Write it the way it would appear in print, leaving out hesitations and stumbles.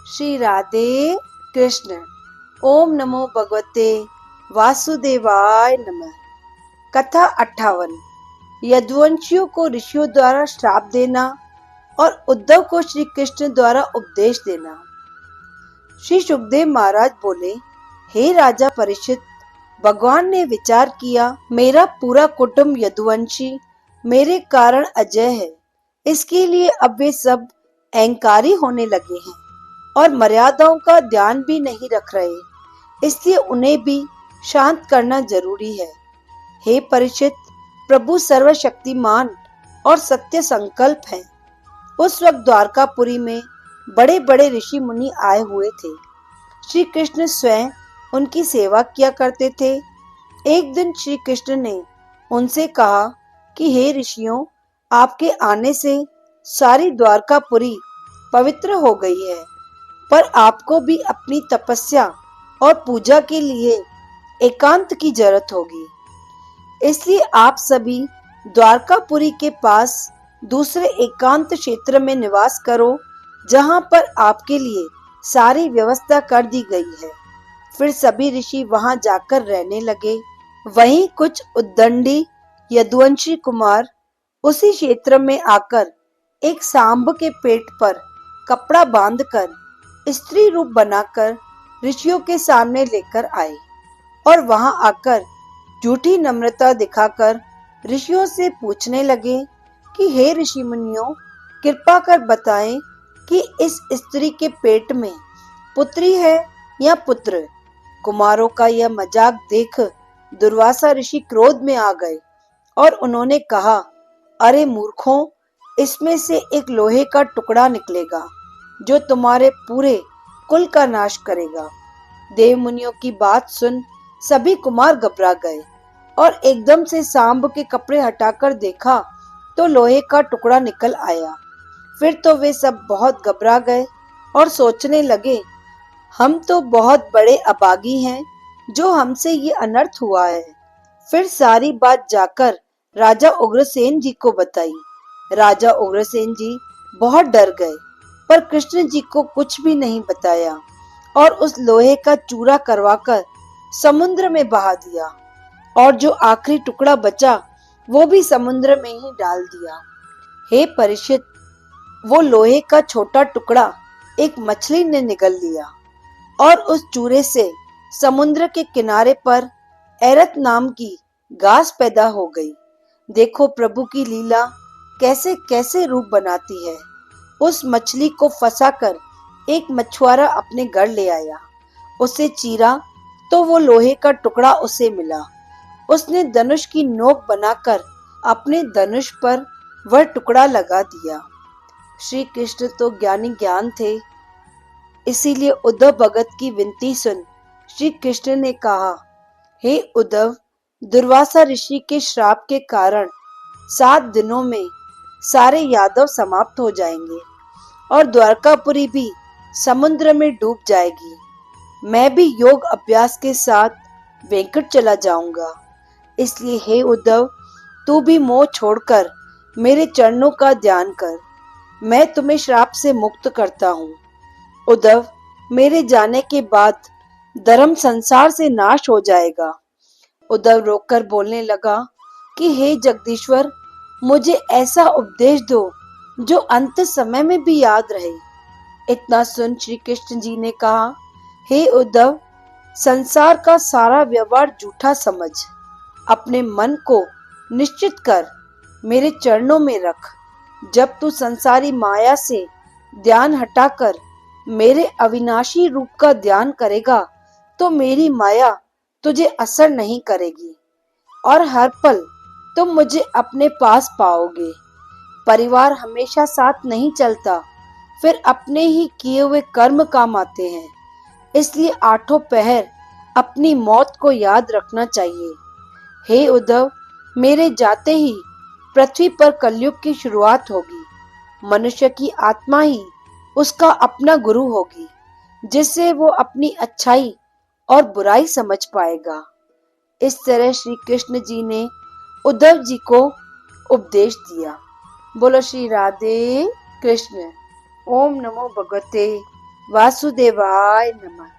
श्री राधे कृष्ण। ओम नमो भगवते वासुदेवाय नमः। कथा 58। यदुवंशियों को ऋषियों द्वारा श्राप देना और उद्धव को श्री कृष्ण द्वारा उपदेश देना। श्री सुखदेव महाराज बोले, हे राजा परीक्षित, भगवान ने विचार किया, मेरा पूरा कुटुंब यदुवंशी मेरे कारण अजय है। इसके लिए अब वे सब अहंकारी होने लगे हैं और मर्यादाओं का ध्यान भी नहीं रख रहे, इसलिए उन्हें भी शांत करना जरूरी है। हे परीक्षित, प्रभु सर्वशक्तिमान और सत्य संकल्प है। उस वक्त द्वारकापुरी में बड़े बड़े ऋषि मुनि आए हुए थे। श्री कृष्ण स्वयं उनकी सेवा किया करते थे। एक दिन श्री कृष्ण ने उनसे कहा कि हे ऋषियों, आपके आने से सारी द्वारकापुरी पवित्र हो गई है, पर आपको भी अपनी तपस्या और पूजा के लिए एकांत की जरूरत होगी। इसलिए आप सभी द्वारकापुरी के पास दूसरे एकांत क्षेत्र में निवास करो, जहां पर आपके लिए सारी व्यवस्था कर दी गई है। फिर सभी ऋषि वहां जाकर रहने लगे। वहीं कुछ उद्दंडी यदुवंशी कुमार उसी क्षेत्र में आकर एक सांब के पेट पर कपड़ा बांधकर स्त्री रूप बनाकर ऋषियों के सामने लेकर आए और वहां आकर झूठी नम्रता दिखाकर ऋषियों से पूछने लगे कि हे ऋषि मुनियों, कृपा कर बताएं कि इस स्त्री के पेट में पुत्री है या पुत्र। कुमारों का यह मजाक देख दुर्वासा ऋषि क्रोध में आ गए और उन्होंने कहा, अरे मूर्खों, इसमें से एक लोहे का टुकड़ा निकलेगा जो तुम्हारे पूरे कुल का नाश करेगा। देव मुनियों की बात सुन सभी कुमार घबरा गए और एकदम से सांब के कपड़े हटाकर देखा तो लोहे का टुकड़ा निकल आया। फिर तो वे सब बहुत घबरा गए और सोचने लगे, हम तो बहुत बड़े अभागी हैं जो हमसे ये अनर्थ हुआ है। फिर सारी बात जाकर राजा उग्रसेन जी को बताई। राजा उग्रसेन जी बहुत डर गए, पर कृष्ण जी को कुछ भी नहीं बताया और उस लोहे का चूरा करवाकर समुद्र में बहा दिया और जो आखिरी टुकड़ा बचा वो भी समुद्र में ही डाल दिया। हे परीक्षित, वो लोहे का छोटा टुकड़ा एक मछली ने निगल लिया और उस चूरे से समुद्र के किनारे पर एरत नाम की घास पैदा हो गई। देखो प्रभु की लीला कैसे कैसे रूप बनाती है। उस मछली को फंसाकर एक मछुआरा अपने घर ले आया। उसे चीरा तो वो लोहे का टुकड़ा उसे मिला। उसने धनुष की नोक बनाकर अपने धनुष पर वह टुकड़ा लगा दिया। श्री कृष्ण तो ज्ञानी ज्ञान थे, इसीलिए उद्धव भगत की विनती सुन श्री कृष्ण ने कहा, हे उद्धव, दुर्वासा ऋषि के श्राप के कारण 7 दिनों में सारे यादव समाप्त हो जाएंगे और द्वारकापुरी भी समुद्र में डूब जाएगी। मैं भी योग अभ्यास के साथ वेंकट चला जाऊंगा। इसलिए हे उद्धव, तू भी मोह छोड़कर मेरे चरणों का ध्यान कर। मैं तुम्हें श्राप से मुक्त करता हूँ। उद्धव, मेरे जाने के बाद धर्म संसार से नाश हो जाएगा। उद्धव रोककर बोलने लगा कि हे जगदीश्वर, मुझे ऐसा उपदेश दो जो अंत समय में भी याद रहे। इतना सुन श्री कृष्ण जी ने कहा, हे उद्धव, संसार का सारा व्यवहार झूठा समझ। अपने मन को निश्चित कर मेरे चरणों में रख। जब तू संसारी माया से ध्यान हटाकर मेरे अविनाशी रूप का ध्यान करेगा तो मेरी माया तुझे असर नहीं करेगी और हर पल तुम मुझे अपने पास पाओगे। परिवार हमेशा साथ नहीं चलता, फिर अपने ही किए हुए कर्म काम आते हैं। इसलिए 8 पहर अपनी मौत को याद रखना चाहिए। हे उद्धव, मेरे जाते ही पृथ्वी पर कलयुग की शुरुआत होगी। मनुष्य की आत्मा ही उसका अपना गुरु होगी, जिससे वो अपनी अच्छाई और बुराई समझ पाएगा। इस तरह श्री कृष्ण जी ने उद्धव जी को उपदेश दिया। बोलो श्री राधे कृष्ण। ओम नमो भगवते वासुदेवाय नमः।